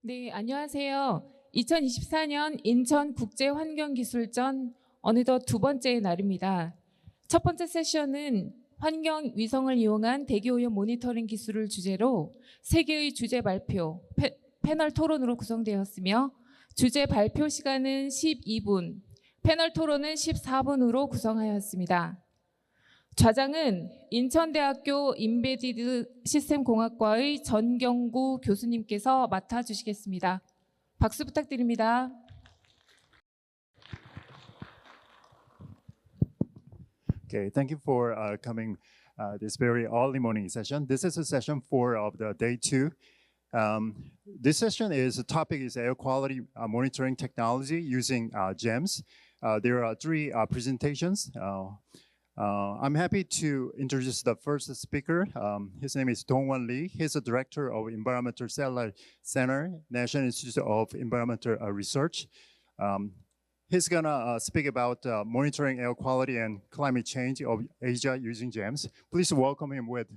네, 안녕하세요. 2024년 인천국제환경기술전 어느덧 두 번째 날입니다. 첫 번째 세션은 환경위성을 이용한 대기오염 모니터링 기술을 주제로 3개의 주제 발표, 패널 토론으로 구성되었으며 주제 발표 시간은 12분, 패널 토론은 14분으로 구성하였습니다. 좌장은 인천대학교 인베디드 시스템공학과의 전경구 교수님께서 맡아주시겠습니다. 박수 부탁드립니다. Okay, thank you for coming this very early morning session. This is a session 4 of the day 2. This session the topic is air quality monitoring technology using GEMS. There are 3 presentations. I'm happy to introduce the first speaker. His name is Dongwon Lee. He's the director of Environmental Satellite Center, National Institute of Environmental Research. He's gonna speak about monitoring air quality and climate change of Asia using GEMS. Please welcome him with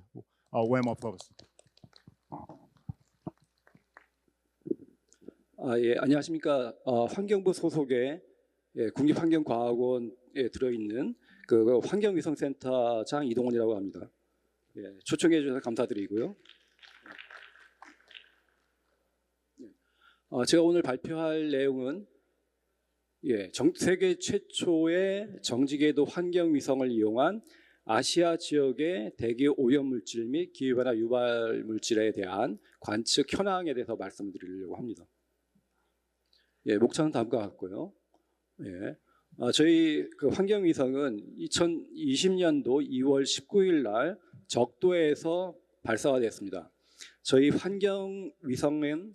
a warm applause. 예, 안녕하십니까. 환경부 소속의 국립환경과학원에 들어있는 그 환경위성센터장 이동원이라고 합니다. 예, 초청해 주셔서 감사드리고요. 제가 오늘 발표할 내용은 세계 최초의 정지궤도 환경위성을 이용한 아시아 지역의 대기 오염물질 및 기후변화 유발 물질에 대한 관측 현황에 대해서 말씀드리려고 합니다. 예, 목차는 다음과 같고요. 예, 저희 그 환경위성은 2020년도 2월 19일 날 적도에서 발사가 됐습니다. 저희 환경위성은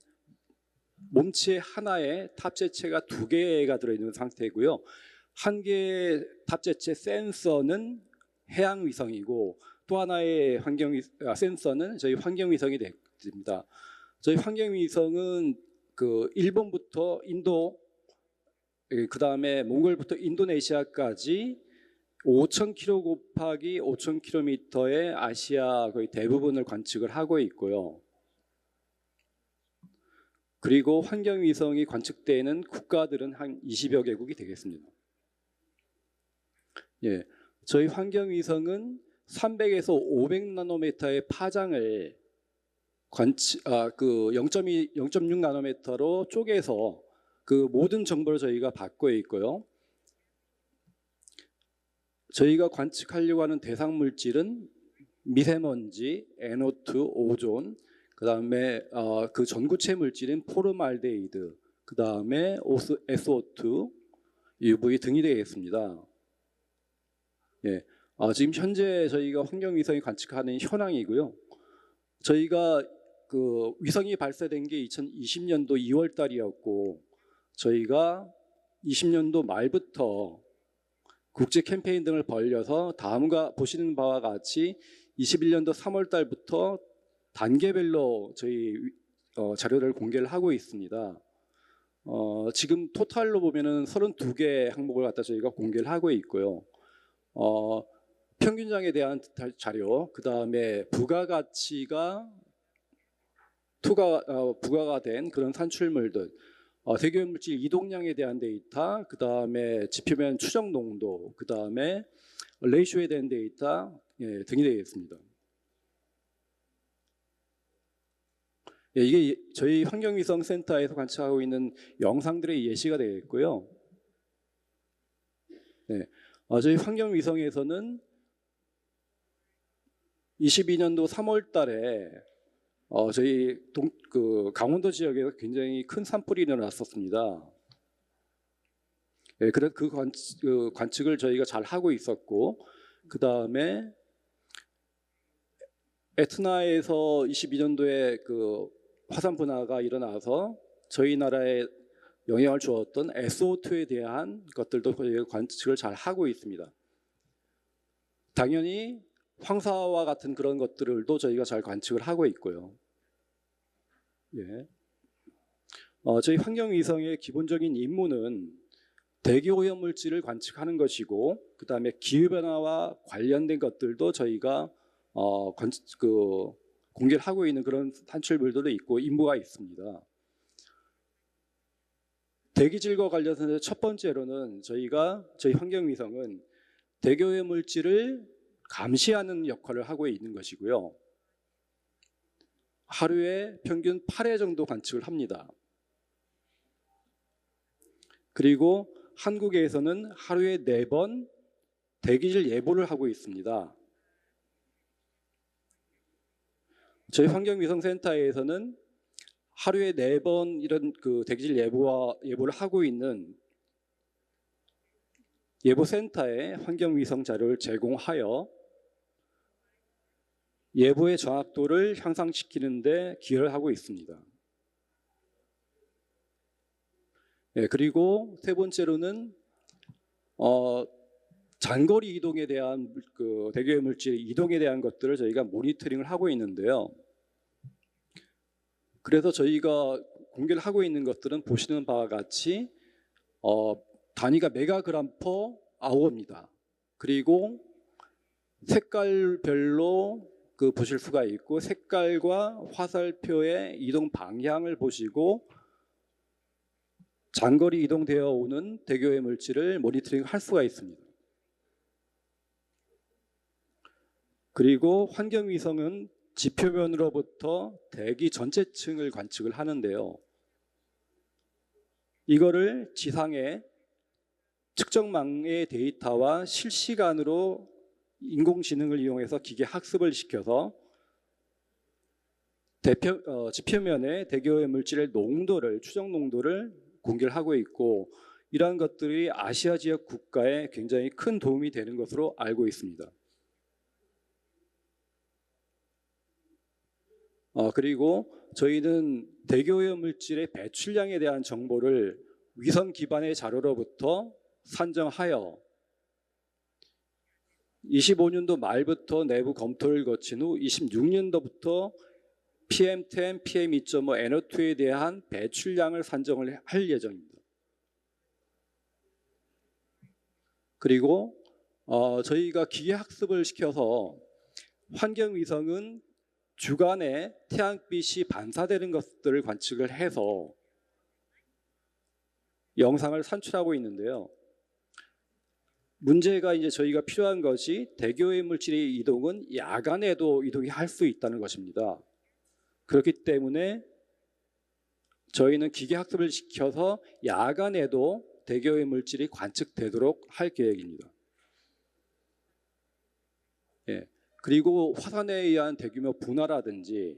몸체 하나에 탑재체가 2개가 들어있는 상태이고요. 한 개의 탑재체 센서는 해양위성이고 또 하나의 센서는 저희 환경위성이 됩니다. 저희 환경위성은 그 일본부터 인도, 그 다음에 몽골부터 인도네시아까지 5,000km 곱하기 5,000km의 아시아 거의 대부분을 관측을 하고 있고요. 그리고 환경위성이 관측되는 국가들은 한 20여 개국이 되겠습니다. 예, 저희 환경위성은 300에서 500나노미터의 파장을 0.6 나노미터로 쪼개서 그 모든 정보를 저희가 받고 있고요. 저희가 관측하려고 하는 대상 물질은 미세먼지, NO2, 오존, 그 다음에 그 전구체 물질인 포름알데히드, 그 다음에 SO2, UV 등이 되겠습니다. 예, 지금 현재 저희가 환경위성이 관측하는 현황이고요. 저희가 그 위성이 발사된 게 2020년도 2월 달이었고 저희가 20년도 말부터 국제 캠페인 등을 벌여서 다음과 보시는 바와 같이 21년도 3월 달부터 단계별로 저희 자료를 공개를 하고 있습니다. 지금 토탈로 보면은 32개 항목을 갖다 저희가 공개를 하고 있고요. 평균장에 대한 자료, 그 다음에 부가가치가 부가가 된 그런 산출물들, 대기오염물질 이동량에 대한 데이터, 그 다음에 지표면 추정 농도, 그 다음에 레이쇼에 대한 데이터 등이 되겠습니다. 예, 이게 저희 환경위성센터에서 관측하고 있는 영상들의 예시가 되겠고요. 네, 저희 환경위성에서는 22년도 3월 달에 저희 강원도 지역에서 굉장히 큰 산불이 일어났었습니다. 예, 그래서 그 관측을 저희가 잘 하고 있었고, 그 다음에 에트나에서 22년도에 그 화산 분화가 일어나서 저희 나라에 영향을 주었던 SO2에 대한 것들도 저희가 관측을 잘 하고 있습니다. 당연히 황사와 같은 그런 것들도 저희가 잘 관측을 하고 있고요. 예. 저희 환경위성의 기본적인 임무는 대기오염 물질을 관측하는 것이고, 그 다음에 기후변화와 관련된 것들도 저희가 공개를 하고 있는 그런 산출물들도 있고 임무가 있습니다. 대기질과 관련해서 첫 번째로는 저희 환경위성은 대기오염 물질을 감시하는 역할을 하고 있는 것이고요. 하루에 평균 8회 정도 관측을 합니다. 그리고 한국에서는 하루에 4번 대기질 예보를 하고 있습니다. 저희 환경위성센터에서는 하루에 4번 이런 그 대기질 예보를 하고 있는 예보센터에 환경위성 자료를 제공하여 예보의 정확도를 향상시키는 데 기여를 하고 있습니다. 그리고 세 번째로는 장거리 이동에 대한 그 대기오염 물질 이동에 대한 것들을 저희가 모니터링을 하고 있는데요. 그래서 저희가 공개를 하고 있는 것들은 보시는 바와 같이 단위가 메가그램 퍼 아워입니다. 그리고 색깔별로 그 보실 수가 있고 색깔과 화살표의 이동 방향을 보시고 장거리 이동되어 오는 대기오염 물질을 모니터링 할 수가 있습니다. 그리고 환경위성은 지표면으로부터 대기 전체층을 관측을 하는데요. 이거를 지상의 측정망의 데이터와 실시간으로 인공지능을 이용해서 기계 학습을 시켜서 지표면의 대기오염 물질의 추정 농도를 공개를 하고 있고 이러한 것들이 아시아 지역 국가에 굉장히 큰 도움이 되는 것으로 알고 있습니다. 그리고 저희는 대기오염 물질의 배출량에 대한 정보를 위성 기반의 자료로부터 산정하여 25년도 말부터 내부 검토를 거친 후 26년도부터 PM10, PM2.5, NO2에 대한 배출량을 산정을 할 예정입니다. 그리고 저희가 기계 학습을 시켜서 환경위성은 주간에 태양빛이 반사되는 것들을 관측을 해서 영상을 산출하고 있는데요. 문제가 이제 저희가 필요한 것이 대기오염 물질의 이동은 야간에도 이동이 할 수 있다는 것입니다. 그렇기 때문에 저희는 기계 학습을 시켜서 야간에도 대기오염 물질이 관측되도록 할 계획입니다. 그리고 화산에 의한 대규모 분화라든지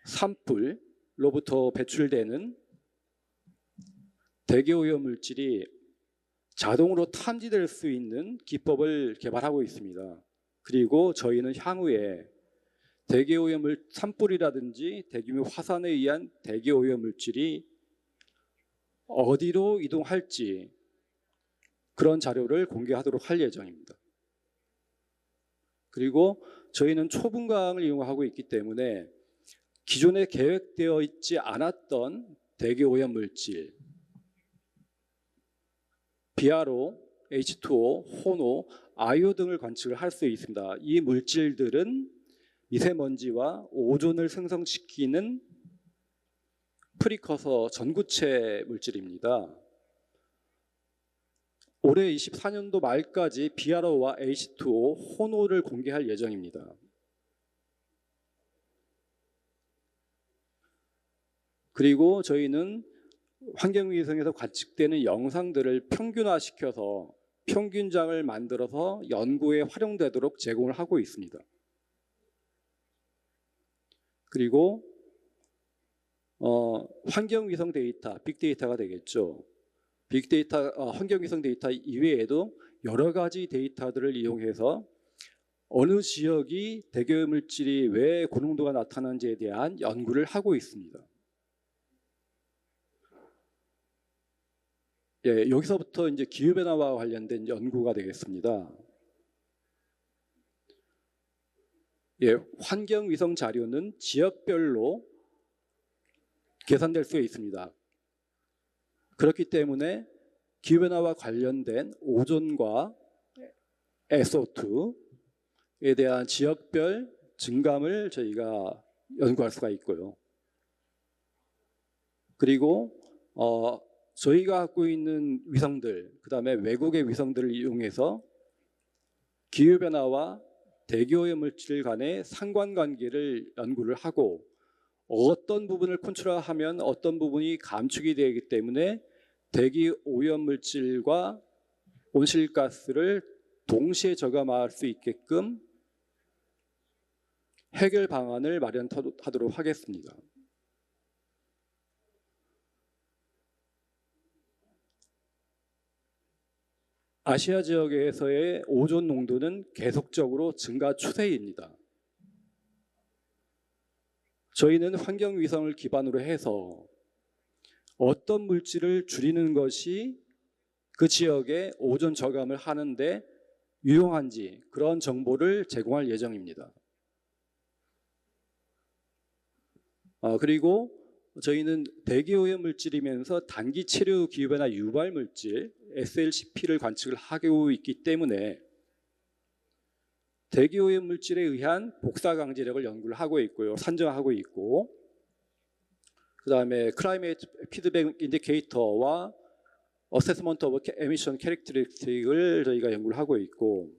산불로부터 배출되는 대기오염 물질이 자동으로 탐지될 수 있는 기법을 개발하고 있습니다. 그리고 저희는 향후에 산불이라든지 대규모 화산에 의한 대기오염 물질이 어디로 이동할지 그런 자료를 공개하도록 할 예정입니다. 그리고 저희는 초분광을 이용하고 있기 때문에 기존에 계획되어 있지 않았던 대기오염 물질, 비아로, H2O, 호노, 아이오 등을 관측을 할 수 있습니다. 이 물질들은 미세먼지와 오존을 생성시키는 프리커서 전구체 물질입니다. 올해 24년도 말까지 비아로와 H2O, 호노를 공개할 예정입니다. 그리고 저희는 환경위성에서 관측되는 영상들을 평균화시켜서 평균장을 만들어서 연구에 활용되도록 제공을 하고 있습니다. 그리고 환경위성 데이터, 빅데이터가 되겠죠. 빅데이터, 환경위성 데이터 이외에도 여러 가지 데이터들을 이용해서 어느 지역이 대기오염 물질이 왜 고농도가 나타나는지에 대한 연구를 하고 있습니다. 여기서부터 이제 기후변화와 관련된 연구가 되겠습니다. 환경위성 자료는 지역별로 계산될 수 있습니다. 그렇기 때문에 기후변화와 관련된 오존과 SO2에 대한 지역별 증감을 저희가 연구할 수가 있고요. 그리고 저희가 갖고 있는 위성들, 그다음에 외국의 위성들을 이용해서 기후변화와 대기오염 물질 간의 상관관계를 연구를 하고 어떤 부분을 컨트롤하면 어떤 부분이 감축이 되기 때문에 대기오염 물질과 온실가스를 동시에 저감할 수 있게끔 해결 방안을 마련하도록 하겠습니다. 아시아 지역에서의 오존 농도는 계속적으로 증가 추세입니다. 저희는 환경 위성을 기반으로 해서 어떤 물질을 줄이는 것이 그 지역의 오존 저감을 하는데 유용한지 그런 정보를 제공할 예정입니다. 그리고 저희는 대기오염 물질이면서 단기 체류 기후변화 유발 물질 SLCP를 관측을 하고 있기 때문에 대기오염 물질에 의한 복사 강제력을 연구를 하고 있고요, 산정하고 있고, 그다음에 클라이메이트 피드백 인디케이터와 어세스먼트 오브 에미션 캐릭터리스틱을 저희가 연구를 하고 있고,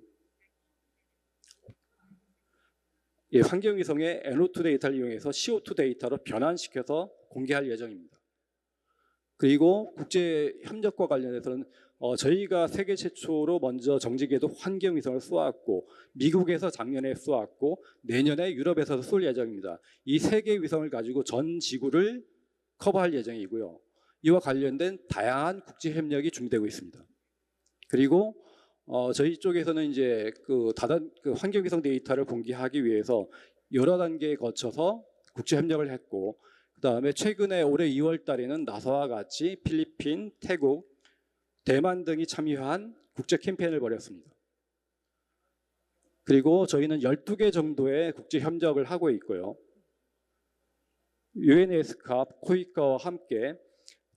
환경위성의 NO2 데이터를 이용해서 CO2 데이터로 변환시켜서 공개할 예정입니다. 그리고 국제 협력과 관련해서는 저희가 세계 최초로 먼저 정지궤도 환경위성을 쏘았고, 미국에서 작년에 쏘았고, 내년에 유럽에서도 쏠 예정입니다. 이 세 개의 위성을 가지고 전 지구를 커버할 예정이고요. 이와 관련된 다양한 국제 협력이 준비되고 있습니다. 그리고 저희 쪽에서는 이제 그 환경위성 데이터를 공개하기 위해서 여러 단계에 거쳐서 국제 협력을 했고, 그다음에 최근에 올해 2월 달에는 나사와 같이 필리핀, 태국, 대만 등이 참여한 국제 캠페인을 벌였습니다. 그리고 저희는 12개 정도의 국제 협력을 하고 있고요. UNESCAP, 코이카와 함께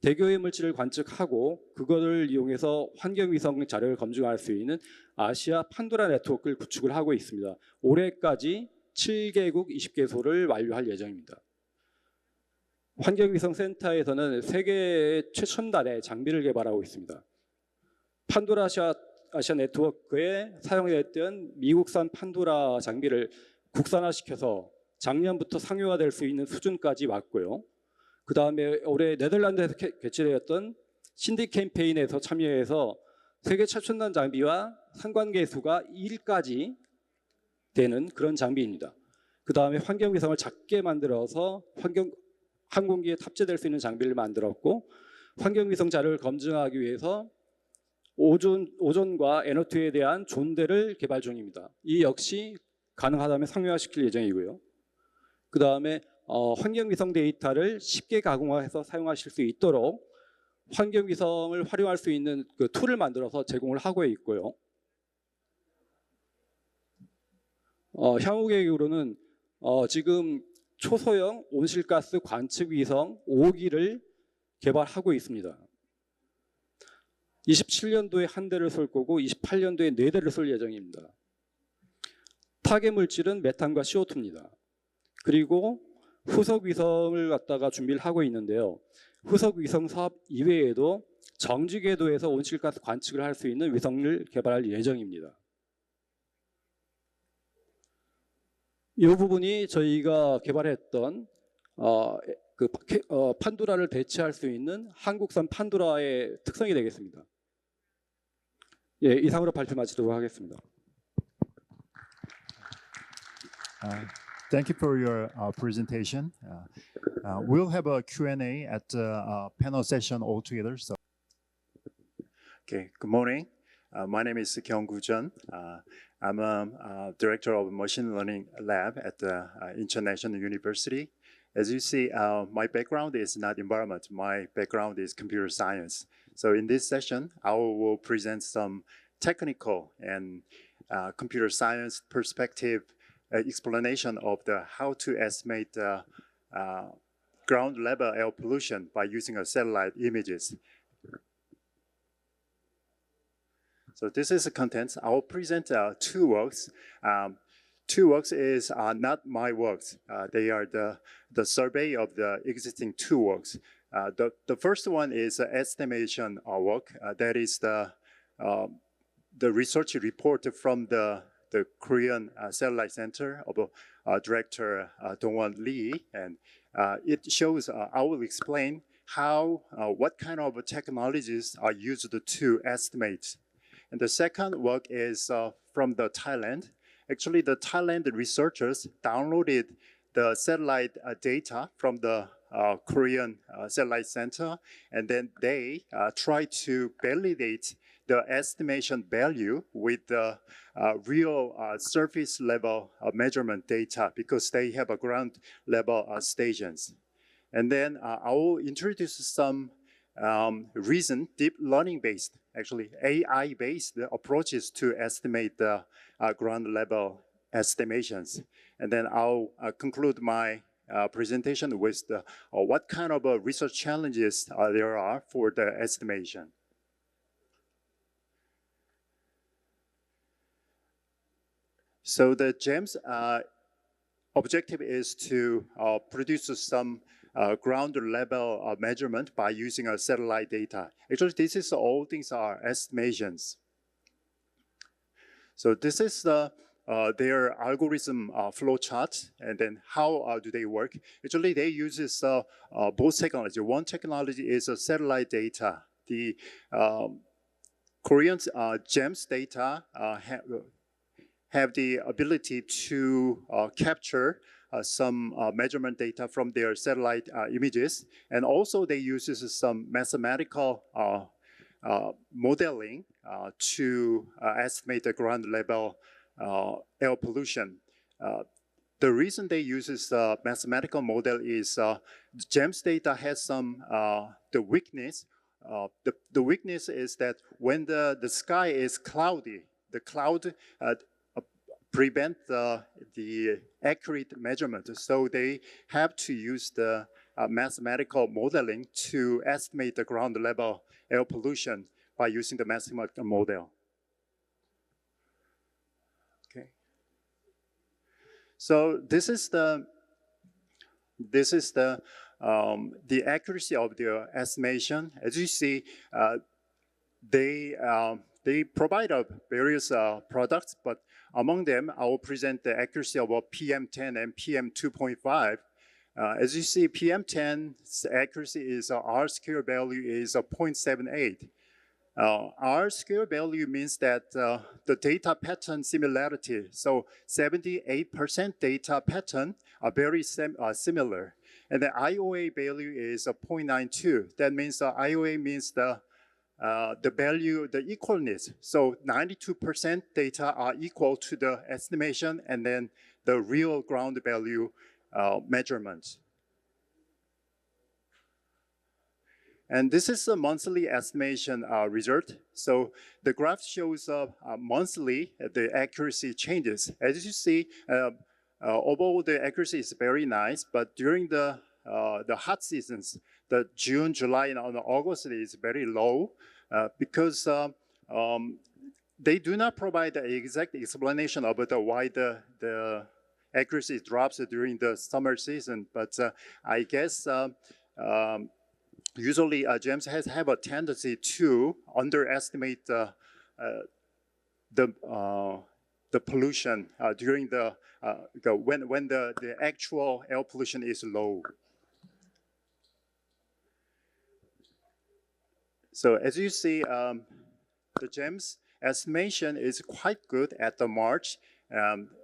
대기오염 물질을 관측하고 그것을 이용해서 환경위성 자료를 검증할 수 있는 아시아 판도라 네트워크를 구축을 하고 있습니다. 올해까지 7개국 20개소를 완료할 예정입니다. 환경위성센터에서는 세계 최첨단의 장비를 개발하고 있습니다. 판도라 아시아 네트워크에 사용됐던 미국산 판도라 장비를 국산화시켜서 작년부터 상용화될 수 있는 수준까지 왔고요. 그 다음에 올해 네덜란드에서 개최되었던 신디 캠페인에서 참여해서 세계 최첨단 장비와 상관계수가 1까지 되는 그런 장비입니다. 그 다음에 환경위성을 작게 만들어서 항공기에 탑재될 수 있는 장비를 만들었고, 환경위성 자료를 검증하기 위해서 오존과 NO2에 대한 존대를 개발 중입니다. 이 역시 가능하다면 상용화시킬 예정이고요. 그 다음에 환경위성 데이터를 쉽게 가공해서 사용하실 수 있도록 환경위성을 활용할 수 있는 그 툴을 만들어서 제공을 하고 있고요. 향후 계획으로는 지금 초소형 온실가스 관측 위성 5기를 개발하고 있습니다. 27년도에 한 대를 쏠 거고 28년도에 4대를 쏠 예정입니다. 타겟 물질은 메탄과 CO2입니다. 그리고 후속 위성을 갖다가 준비를 하고 있는데요. 후속 위성 사업 이외에도 정지 궤도에서 온실가스 관측을 할 수 있는 위성을 개발할 예정입니다. 이 부분이 저희가 개발했던 판도라를 대체할 수 있는 한국산 판도라의 특성이 되겠습니다. 예, 이상으로 발표 마치도록 하겠습니다. Thank you for your presentation. We'll have a Q&A at the panel session altogether. So, okay. Good morning. My name is Kyung-gu Jeon. I'm a director of machine learning lab at the International University. As you see, my background is not environment. My background is computer science. So in this session, I will present some technical and computer science perspective explanation of how to estimate ground level air pollution by using satellite images. So this is the contents. I will present two works. Two works is not my works. They are the survey of the existing two works. The first one is estimation work. That is the research report from the Korean Satellite Center of Director Dongwon Lee, and it shows. I will explain how what kind of technologies are used to estimate. And the second work is from the Thailand. Actually, the Thailand researchers downloaded the satellite data from the Korean Satellite Center, and then they try to validate the estimation value with the real surface level measurement data, because they have a ground level stations. And then I will introduce some recent deep learning based, actually AI based approaches to estimate the ground level estimations. And then I'll conclude my presentation with what kind of research challenges there are for the estimation. So the GEMS objective is to produce some ground level measurement by using satellite data. Actually, this is all things are estimations. So this is their algorithm flow chart, and then how do they work? Actually, they use both technology. One technology is satellite data. The Korean GEMS data have the ability to capture some measurement data from their satellite images, and also they use some mathematical modeling to estimate the ground level air pollution. The reason they use this mathematical model is GEMS data has some the weakness. The weakness is that when the sky is cloudy, the cloud prevent the accurate measurement. So they have to use the mathematical modeling to estimate the ground level air pollution by using the mathematical model. Okay. So this is the accuracy of the estimation. As you see, they provide various products, but among them, I will present the accuracy of PM10 and PM2.5. As you see, PM10's accuracy is R square value is 0.78. R square value means that the data pattern similarity, so 78% data pattern are very similar. And the IOA value is 0.92. That means IOA means the value, the equalness. So 92% data are equal to the estimation and then the real ground value measurements. And this is a monthly estimation result. So the graph shows monthly the accuracy changes. As you see, overall the accuracy is very nice, but during the hot seasons, the June, July, and August is very low because they do not provide the exact explanation about why the accuracy drops during the summer season. But I guess usually GEMS have a tendency to underestimate the pollution during when the actual air pollution is low. So as you see, the GEMS estimation is quite good at the March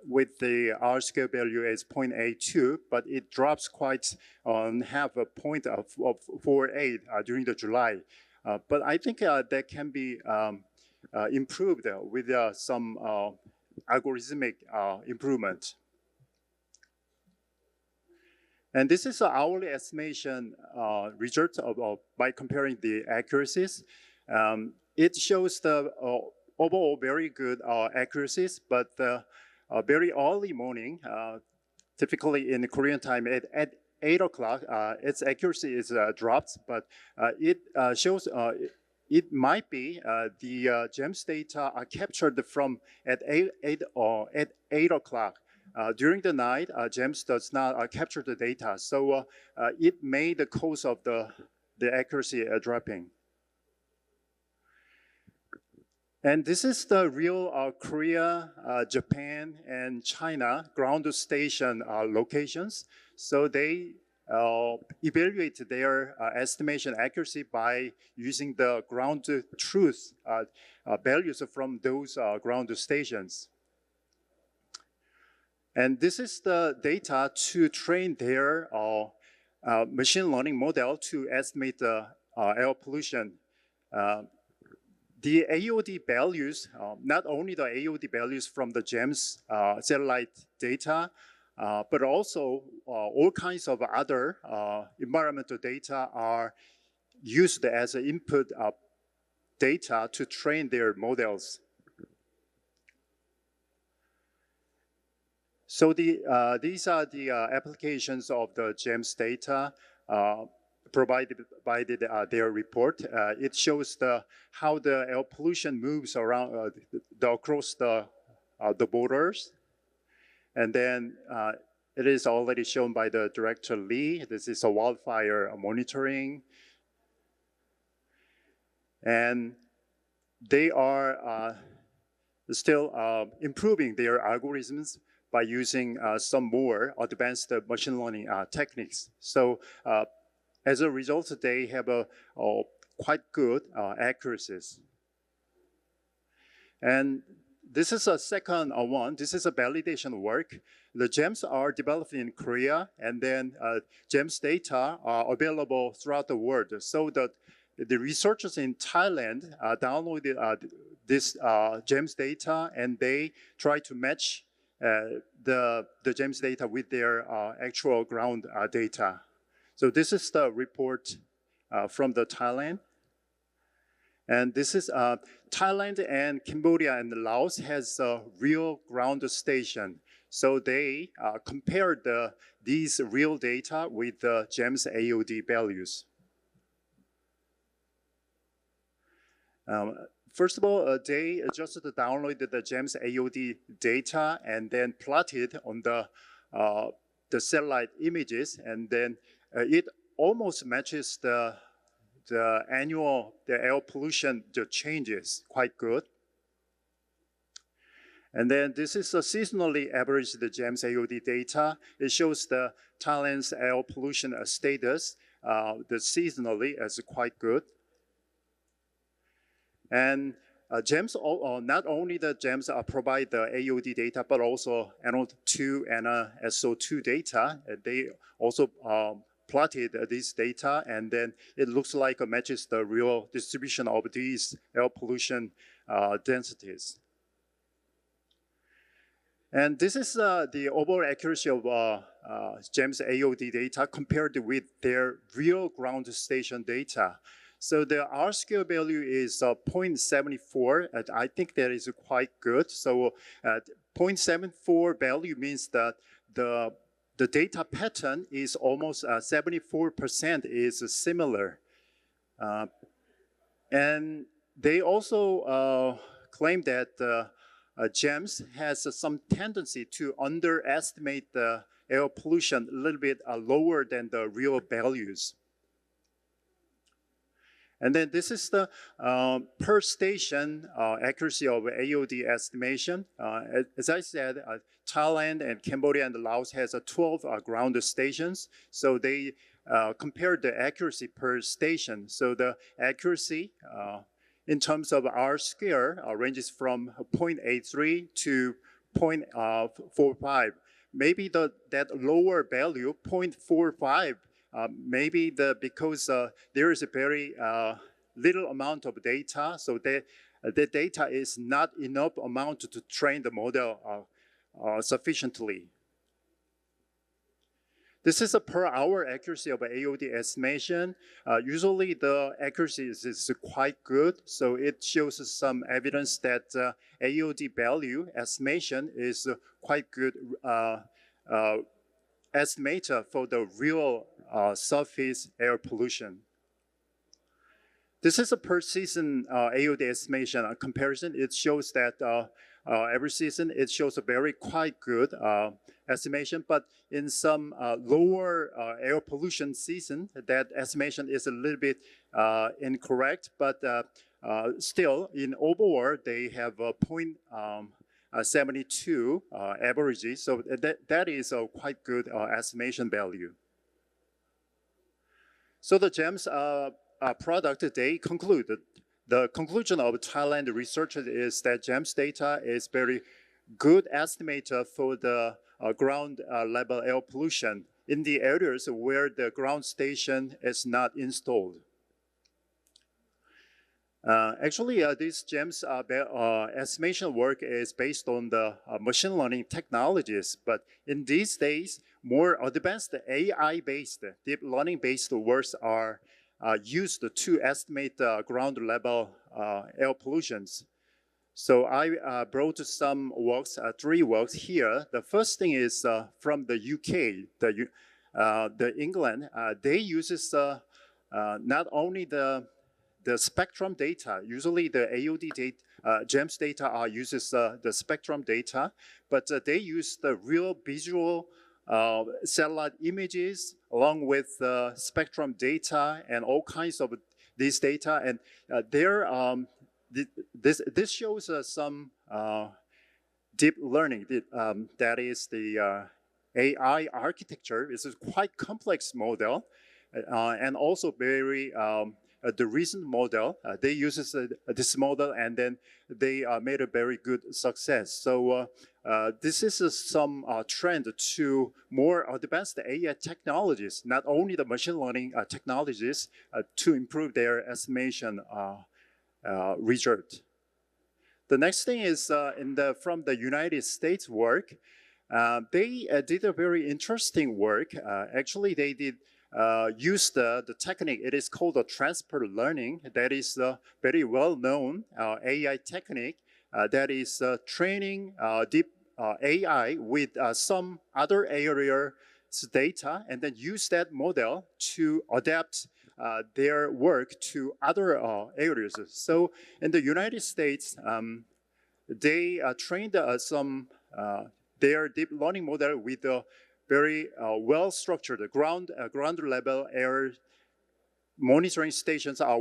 with the R square value is 0.82, but it drops quite on half a point of 4.8 during the July. But I think that can be improved with some algorithmic improvement. And this is an hourly estimation result by comparing the accuracies. It shows the overall very good accuracies, but very early morning, typically in Korean time at 8 o'clock, its accuracy is dropped, but it shows it might be the GEMS data are captured from at 8 o'clock. During the night, GEMS does not capture the data, so it may the cause of the the accuracy dropping. And this is the real Korea, Japan, and China ground station locations. So they evaluate their estimation accuracy by using the ground truth values from those ground stations. And this is the data to train their machine learning model to estimate the air pollution. The AOD values, not only the AOD values from the GEMS satellite data, but also all kinds of other environmental data are used as input data to train their models. So these are the applications of the GEMS data provided by their report. It shows how the air pollution moves around across the borders. And then it is already shown by the Director Lee. This is a wildfire monitoring. And they are still improving their algorithms by using some more advanced machine learning techniques. So as a result, they have a quite good accuracies. And this is a second one. This is a validation work. The GEMS are developed in Korea, and then GEMS data are available throughout the world. So that the researchers in Thailand downloaded this GEMS data, and they try to match the GEMS data with their actual ground data. So this is the report from the Thailand. And this is Thailand and Cambodia and Laos has a real ground station. So they compared these real data with the GEMS AOD values. First of all, they just downloaded the GEMS AOD data and then plotted on the satellite images, and then it almost matches the air pollution changes quite good. And then this is a seasonally averaged the GEMS AOD data. It shows the Thailand's air pollution status the seasonally as quite good. And GEMS, not only the GEMS provide the AOD data, but also NO2 and SO2 data. They also plotted this data, and then it looks like it matches the real distribution of these air pollution densities. And this is the overall accuracy of GEMS AOD data compared with their real ground station data. So the R-scale value is 0.74, and I think that is quite good. So 0.74 value means that the data pattern is almost 74% is similar. And they also claim that GEMS has some tendency to underestimate the air pollution a little bit lower than the real values. And then this is the per station accuracy of AOD estimation. As I said, Thailand and Cambodia and Laos has 12 ground stations. So they compared the accuracy per station. So the accuracy in terms of R-scale ranges from 0.83 to 0.45. Maybe that lower value, 0.45, maybe because there is a very little amount of data, so the data is not enough amount to train the model sufficiently. This is a per hour accuracy of AOD estimation. Usually the accuracy is quite good, so it shows some evidence that AOD value estimation is quite good estimator for the real surface air pollution. This is a per season AOD estimation comparison. It shows that every season it shows a very quite good estimation, but in some lower air pollution season, that estimation is a little bit incorrect. But still, in overall, they have a 0.72 average, so that is a quite good estimation value. So the GEMS product they concluded. The conclusion of Thailand researchers is that GEMS data is very good estimator for the ground level air pollution in the areas where the ground station is not installed. Actually, this GEMS estimation work is based on the machine learning technologies, but in these days, more advanced AI-based, deep learning-based works are used to estimate the ground level air pollutions. So I brought some works, 3 works here. The first thing is from the UK, the England. They uses not only the spectrum data. Usually the AOD data, GEMS data uses the spectrum data, but they use the real visual satellite images along with spectrum data and all kinds of these data. And this shows some deep learning. That is the AI architecture. It's a quite complex model and also very the recent model. They uses this model and then they made a very good success. So this is some trend to more advanced AI technologies, not only the machine learning technologies, to improve their estimation result. The next thing is from the United States work. They did a very interesting work. Actually, they did use the technique. It is called a transfer learning. That is a very well-known AI technique that is training deep AI with some other areas data and then use that model to adapt their work to other areas. So in the United States, they trained some their deep learning model with a very well-structured ground level air monitoring stations are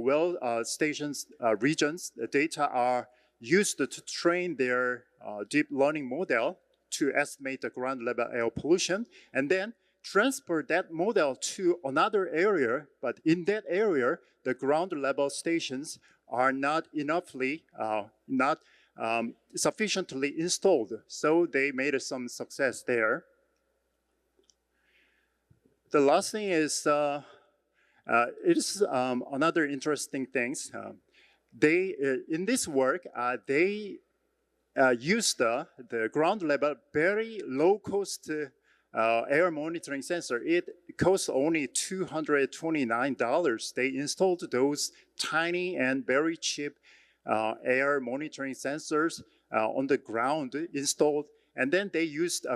regions. The data are used to train their deep learning model to estimate the ground level air pollution, and then transfer that model to another area. But in that area, the ground level stations are not sufficiently installed. So they made some success there. The last thing is, it is another interesting things. They in this work, they used the ground level very low cost air monitoring sensor. It costs only $229. They installed those tiny and very cheap air monitoring sensors on the ground installed. And then they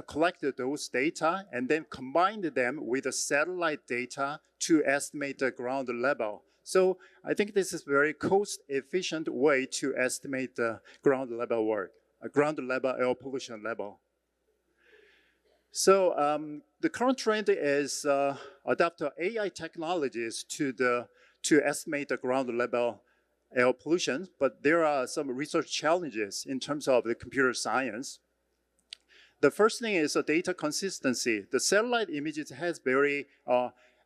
collected those data and then combined them with the satellite data to estimate the ground level. So I think this is a very cost-efficient way to estimate the ground level work, ground level air pollution level. So the current trend is adopt AI technologies to estimate the ground level air pollution, but there are some research challenges in terms of the computer science. The first thing is data consistency. The satellite images has very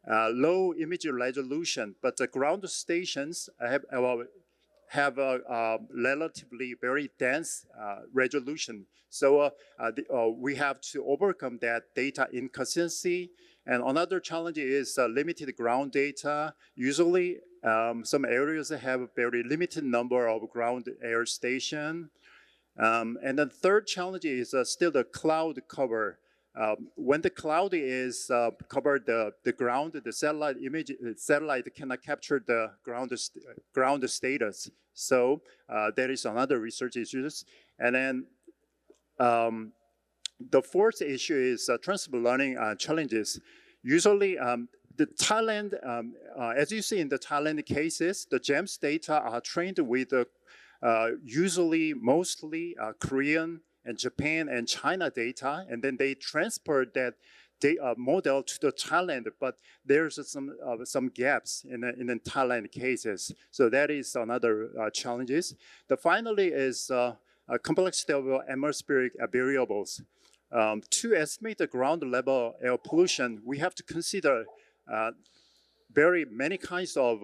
low image resolution, but the ground stations have a relatively very dense resolution. So we have to overcome that data inconsistency. And another challenge is limited ground data. Usually, some areas have a very limited number of ground air stations. And the third challenge is still the cloud cover. When the cloud is covered the ground, the satellite cannot capture the ground status. So there is another research issues. And then the fourth issue is transfer learning challenges. Usually the Thailand, as you see in the Thailand cases, the GEMS data are trained with usually mostly Korean and Japan and China data, and then they transfer that model to the Thailand, but there's some gaps in the Thailand cases. So that is another challenges. The finally is complexity of atmospheric variables. To estimate the ground level air pollution, we have to consider very many kinds of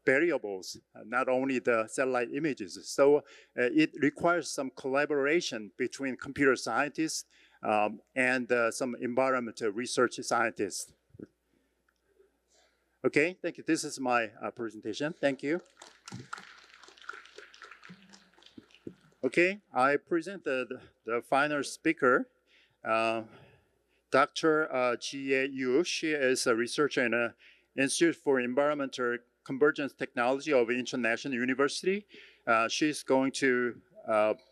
variables, not only the satellite images. So it requires some collaboration between computer scientists and some environmental research scientists. Okay, thank you. This is my presentation. Thank you. Okay, I present the final speaker, Dr. Jie Yu. She is a researcher in the Institute for Environmental Convergence Technology of International University. She's going to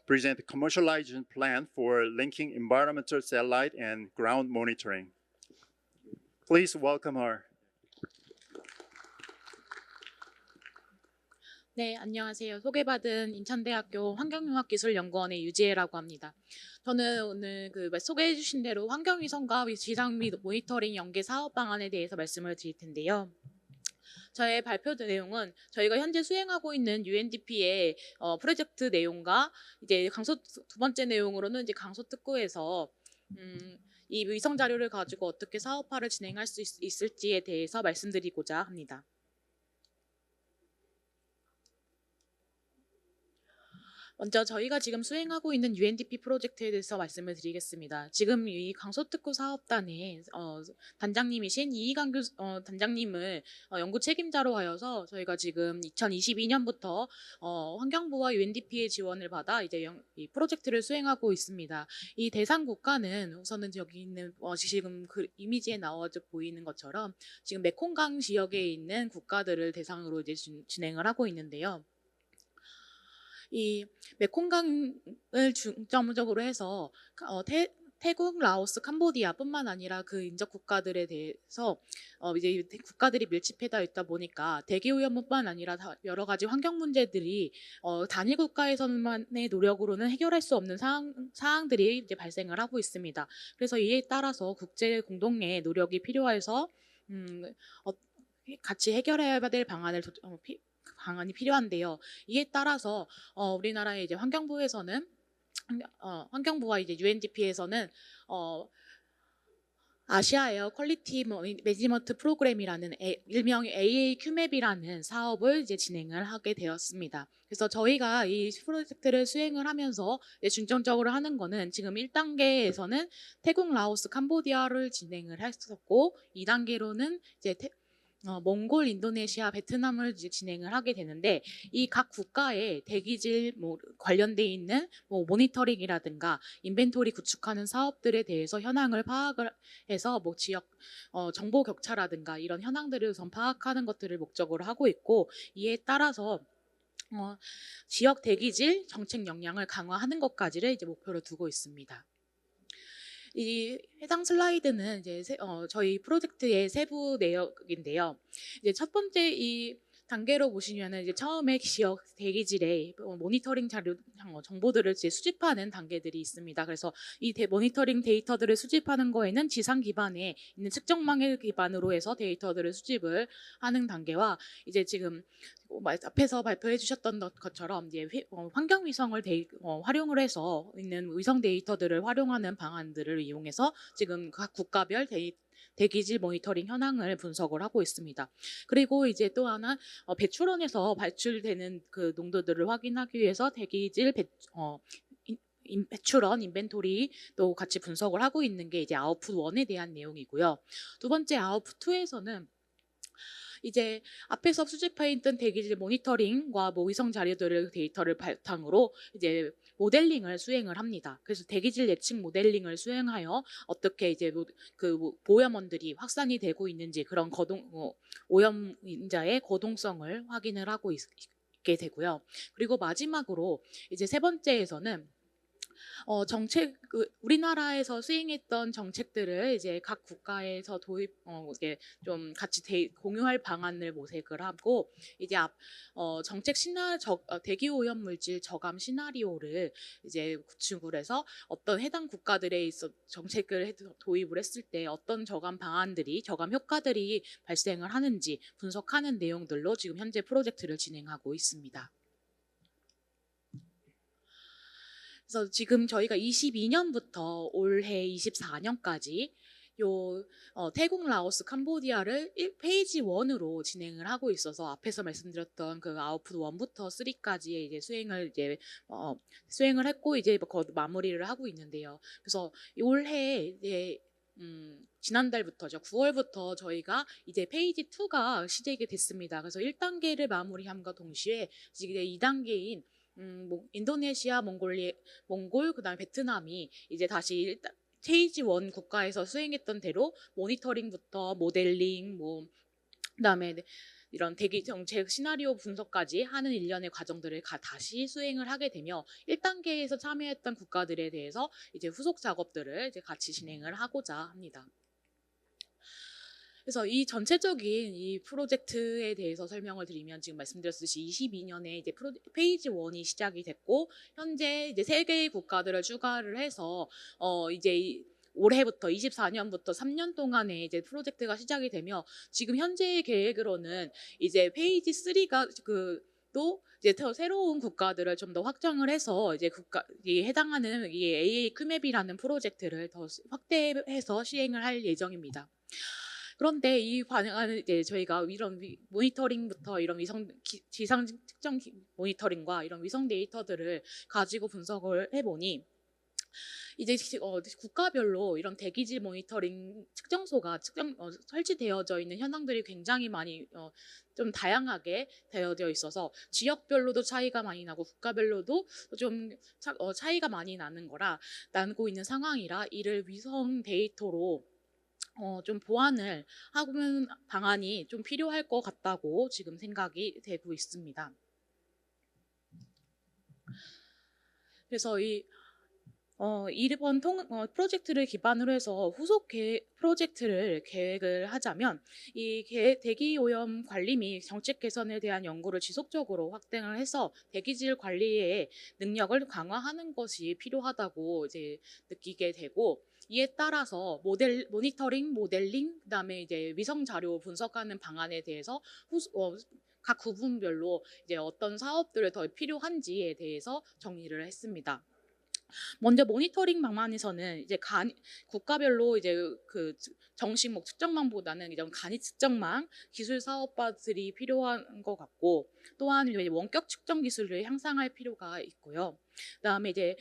present a commercialization plan for linking environmental satellite and ground monitoring. Please welcome her. 네, 안녕하세요. 소개받은 인천대학교 환경융합기술연구원의 유지혜라고 합니다. 저는 오늘 소개해 주신 대로 환경위성과 지상 및 모니터링 연계 사업 방안에 대해서 말씀을 드릴 텐데요. 저의 발표 내용은 저희가 현재 수행하고 있는 UNDP의 프로젝트 내용과 이제 두 번째 내용으로는 이제 강서특구에서 이 위성 자료를 가지고 어떻게 사업화를 진행할 수 있을지에 대해서 말씀드리고자 합니다. 먼저 저희가 지금 수행하고 있는 UNDP 프로젝트에 대해서 말씀을 드리겠습니다. 지금 이 강서특구 사업단의 단장님이신 이희강 단장님을 연구 책임자로 하여서 저희가 지금 2022년부터 환경부와 UNDP의 지원을 받아 이제 이 프로젝트를 수행하고 있습니다. 이 대상 국가는 우선은 여기 있는 지금 그 이미지에 나와 보이는 것처럼 지금 메콩강 지역에 있는 국가들을 대상으로 이제 진행을 하고 있는데요. 이 메콩강을 중점적으로 해서 태국, 라오스, 캄보디아뿐만 아니라 그 인접 국가들에 대해서 이제 국가들이 밀집해져 있다 보니까 대기 오염뿐만 아니라 여러 가지 환경 문제들이 단일 국가에서만의 노력으로는 해결할 수 없는 사항들이 이제 발생을 하고 있습니다. 그래서 이에 따라서 국제 공동의 노력이 필요해서 같이 해결해야 될 방안이 필요한데요. 이에 따라서 우리나라의 이제 환경부에서는 환경부와 이제 UNDP에서는 아시아 에어 퀄리티 매니지먼트 프로그램이라는 일명 AAQMap이라는 사업을 이제 진행을 하게 되었습니다. 그래서 저희가 이 프로젝트를 수행을 하면서 중점적으로 하는 거는 지금 1단계에서는 태국, 라오스, 캄보디아를 진행을 했었고 2단계로는 이제 몽골, 인도네시아, 베트남을 이제 진행을 하게 되는데 이 각 국가의 대기질 관련돼 있는 모니터링이라든가 인벤토리 구축하는 사업들에 대해서 현황을 파악을 해서 지역 정보 격차라든가 이런 현황들을 우선 파악하는 것들을 목적으로 하고 있고 이에 따라서 지역 대기질 정책 역량을 강화하는 것까지를 이제 목표로 두고 있습니다. 이 해당 슬라이드는 이제 저희 프로젝트의 세부 내역인데요. 이제 첫 번째 이 단계로 보시면은 이제 처음에 지역 대기질의 모니터링 자료 정보들을 이제 수집하는 단계들이 있습니다. 그래서 이 모니터링 데이터들을 수집하는 거에는 지상 기반에 있는 측정망을 기반으로 해서 데이터들을 수집을 하는 단계와 이제 지금 앞에서 발표해 주셨던 것처럼 이제 환경 위성을 활용을 해서 있는 위성 데이터들을 활용하는 방안들을 이용해서 지금 각 국가별 대기질 모니터링 현황을 분석을 하고 있습니다. 그리고 이제 또 하나 배출원에서 발출되는 그 농도들을 확인하기 위해서 대기질 배출원 인벤토리도 같이 분석을 하고 있는 게 이제 아웃풋 1에 대한 내용이고요. 두 번째 아웃풋 2에서는 이제 앞에서 수집해 있던 대기질 모니터링과 위성 자료들을 데이터를 바탕으로 이제 모델링을 수행을 합니다. 그래서 대기질 예측 모델링을 수행하여 어떻게 이제 그 오염원들이 확산이 되고 있는지 그런 오염자의 거동성을 확인을 하고 있게 되고요. 그리고 마지막으로 이제 세 번째에서는 정책 우리나라에서 수행했던 정책들을 이제 각 국가에서 도입 이게 좀 같이 공유할 방안을 모색을 하고 이제 정책 대기 오염 물질 저감 시나리오를 이제 구축을 해서 어떤 해당 국가들에 있어 정책을 도입을 했을 때 어떤 저감 효과들이 발생을 하는지 분석하는 내용들로 지금 현재 프로젝트를 진행하고 있습니다. 그래서 지금 저희가 22년부터 올해 24년까지 태국, 라오스, 캄보디아를 페이지 1으로 진행을 하고 있어서 앞에서 말씀드렸던 그 아웃풋 1부터 3까지의 이제 수행을 했고 이제 마무리를 하고 있는데요. 그래서 올해 이제 지난달부터죠. 9월부터 저희가 이제 페이지 2가 시작이 됐습니다. 그래서 1단계를 마무리함과 동시에 이제 2단계인 인도네시아, 몽골, 그다음에 베트남이 이제 다시 페이지 1 국가에서 수행했던 대로 모니터링부터 모델링, 그다음에 이런 대기 정책 시나리오 분석까지 하는 일련의 과정들을 다시 수행을 하게 되며 1단계에서 참여했던 국가들에 대해서 이제 후속 작업들을 이제 같이 진행을 하고자 합니다. 그래서 이 전체적인 이 프로젝트에 대해서 설명을 드리면 지금 말씀드렸듯이 22년에 이제 페이지 1이 시작이 됐고 현재 이제 3개의 국가들을 추가를 해서 이제 올해부터 24년부터 3년 동안에 이제 프로젝트가 시작이 되며 지금 현재의 계획으로는 이제 페이지 3가 또 이제 새로운 국가들을 좀 더 확장을 해서 이제 해당하는 이 AA 큐맵이라는 프로젝트를 더 확대해서 시행을 할 예정입니다. 그런데 이 방안은 이제 저희가 이런 모니터링부터 이런 지상 측정 모니터링과 이런 위성 데이터들을 가지고 분석을 해보니 이제 국가별로 이런 대기질 모니터링 측정소가 설치되어져 있는 현황들이 굉장히 많이 좀 다양하게 되어져 있어서 지역별로도 차이가 많이 나고 국가별로도 좀 차이가 많이 나고 있는 상황이라 이를 위성 데이터로 좀 보완을 하면 방안이 좀 필요할 것 같다고 지금 생각이 되고 있습니다. 그래서 이번 프로젝트를 기반으로 해서 후속 프로젝트를 계획을 하자면 이 대기 오염 관리 및 정책 개선에 대한 연구를 지속적으로 확대를 해서 대기질 관리의 능력을 강화하는 것이 필요하다고 이제 느끼게 되고 이에 따라서 모니터링, 모델링, 그다음에 이제 위성 자료 분석하는 방안에 대해서 각 구분별로 이제 어떤 사업들이 더 필요한지에 대해서 정리를 했습니다. 먼저 모니터링 방안에서는 이제 국가별로 이제 정식 측정망보다는 이런 간이 측정망 기술 사업화들이 필요한 것 같고 또한 이제 원격 측정 기술을 향상할 필요가 있고요. 그다음에 이제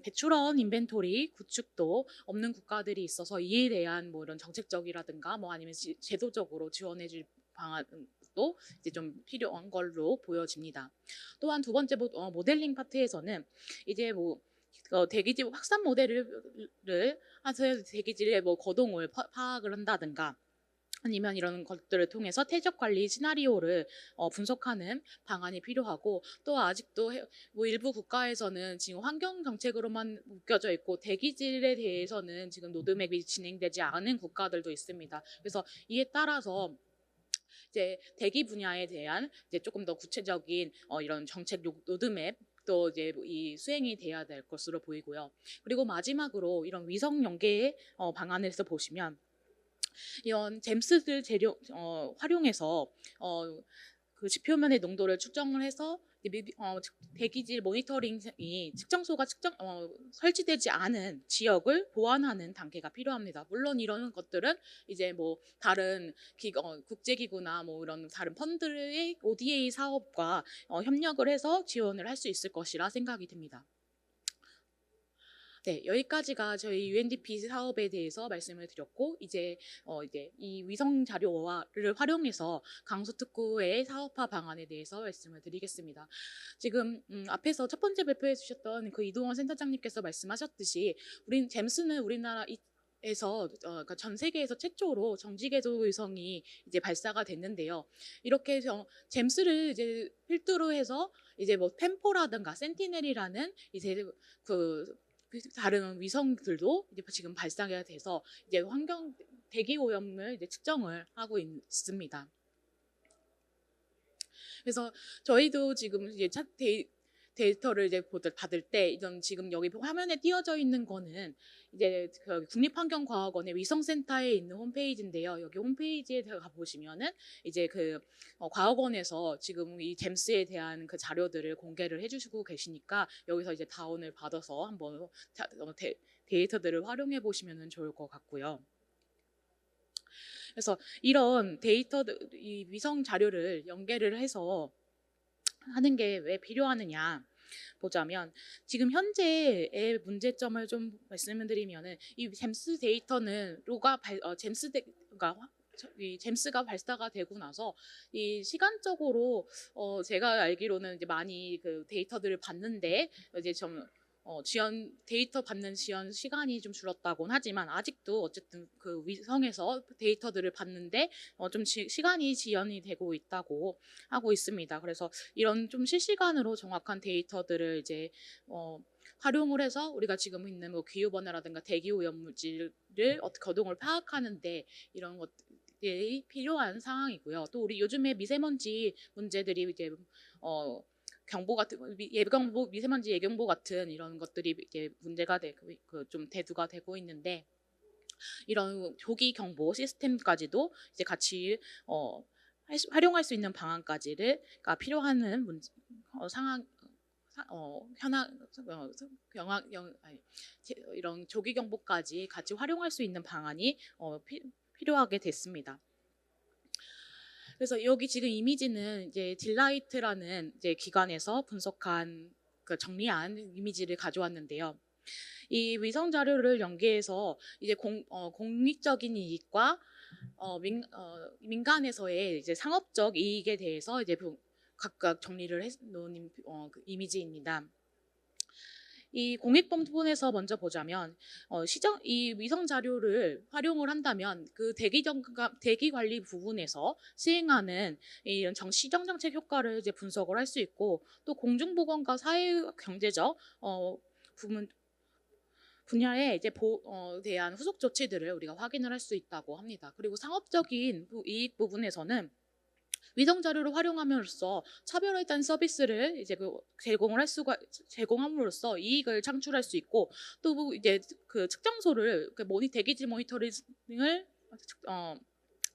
배출원 인벤토리 구축도 없는 국가들이 있어서 이에 대한 이런 정책적이라든가 아니면 제도적으로 지원해줄 방안도 이제 좀 필요한 걸로 보여집니다. 또한 두 번째 모델링 파트에서는 이제 대기질 확산 모델을 해서 대기질의 거동을 파악을 한다든가 아니면 이런 것들을 통해서 퇴적 관리 시나리오를 분석하는 방안이 필요하고 또 아직도 일부 국가에서는 지금 환경 정책으로만 묶여져 있고 대기질에 대해서는 지금 로드맵이 진행되지 않은 국가들도 있습니다. 그래서 이에 따라서 이제 대기 분야에 대한 이제 조금 더 구체적인 이런 정책 로드맵 또 이제 이 수행이 돼야 될 것으로 보이고요. 그리고 마지막으로 이런 위성 연계 방안에서 보시면 이런 잼스들 활용해서 그 지표면의 농도를 측정을 해서 대기질 모니터링이 측정소가 설치되지 않은 지역을 보완하는 단계가 필요합니다. 물론 이런 것들은 이제 다른 국제기구나 이런 다른 펀드의 ODA 사업과 협력을 해서 지원을 할 수 있을 것이라 생각이 듭니다. 네, 여기까지가 저희 UNDP 사업에 대해서 말씀을 드렸고 이제 이 위성 자료를 활용해서 강서특구의 사업화 방안에 대해서 말씀을 드리겠습니다. 지금 앞에서 첫 번째 발표해 주셨던 그 이동원 센터장님께서 말씀하셨듯이 잼스는 우리나라에서 그러니까 전 세계에서 최초로 정지 궤도 위성이 이제 발사가 됐는데요. 이렇게 잼스를 이제 필두로 해서 이제 펜포라든가 센티넬이라는 이제 다른 위성들도 이제 지금 발사가 돼서 이제 환경 대기 오염을 이제 측정을 하고 있습니다. 그래서 저희도 지금 이제 데이터를 이제 받을 때 이런 지금 여기 화면에 띄어져 있는 거는 이제 그 국립환경과학원의 위성센터에 있는 홈페이지인데요. 여기 홈페이지에 가 보시면은 이제 그 과학원에서 지금 이 잼스에 대한 그 자료들을 공개를 해주시고 계시니까 여기서 이제 다운을 받아서 한번 데이터들을 활용해 보시면 좋을 것 같고요. 그래서 이런 이 위성 자료를 연계를 해서 하는 게 왜 필요하느냐 보자면 지금 현재의 문제점을 좀 말씀을 드리면은 이 잼스 데이터는 이 잼스가 발사가 되고 나서 이 시간적으로 제가 알기로는 이제 많이 그 데이터들을 봤는데 이제 좀 데이터 받는 지연 시간이 좀 줄었다고는 하지만 아직도 어쨌든 그 위성에서 데이터들을 받는데 좀 시간이 지연이 되고 있다고 하고 있습니다. 그래서 이런 좀 실시간으로 정확한 데이터들을 이제 활용을 해서 우리가 지금 있는 뭐 기후 변화라든가 대기 오염 물질을 어떻게 거동을 파악하는데 이런 것들이 필요한 상황이고요. 또 우리 요즘에 미세먼지 문제들이 이제 경보 같은 예경보 미세먼지 예경보 같은 이런 것들이 이제 문제가 되고 좀 대두가 되고 있는데 이런 조기 경보 시스템까지도 이제 같이 활용할 수 있는 방안까지가 필요한 상황 이런 조기 경보까지 같이 활용할 수 있는 방안이 필요하게 됐습니다. 그래서 여기 지금 이미지는 이제 딜라이트라는 이제 기관에서 분석한 정리한 이미지를 가져왔는데요. 이 위성 자료를 연계해서 이제 공익적인 이익과 민간에서의 이제 상업적 이익에 대해서 이제 각각 정리를 해 놓은 그 이미지입니다. 이 공익범 부분에서 먼저 보자면 이 위성 자료를 활용을 한다면 그 대기 관리 부분에서 시행하는 이런 시정 정책 효과를 이제 분석을 할 수 있고 또 공중보건과 사회 경제적 분야에 이제 대한 후속 조치들을 우리가 확인을 할 수 있다고 합니다. 그리고 상업적인 이익 부분에서는 위성 자료를 활용함으로써 차별화된 서비스를 이제 제공함으로써 이익을 창출할 수 있고 또 이제 그 측정소를 대기질 모니터링을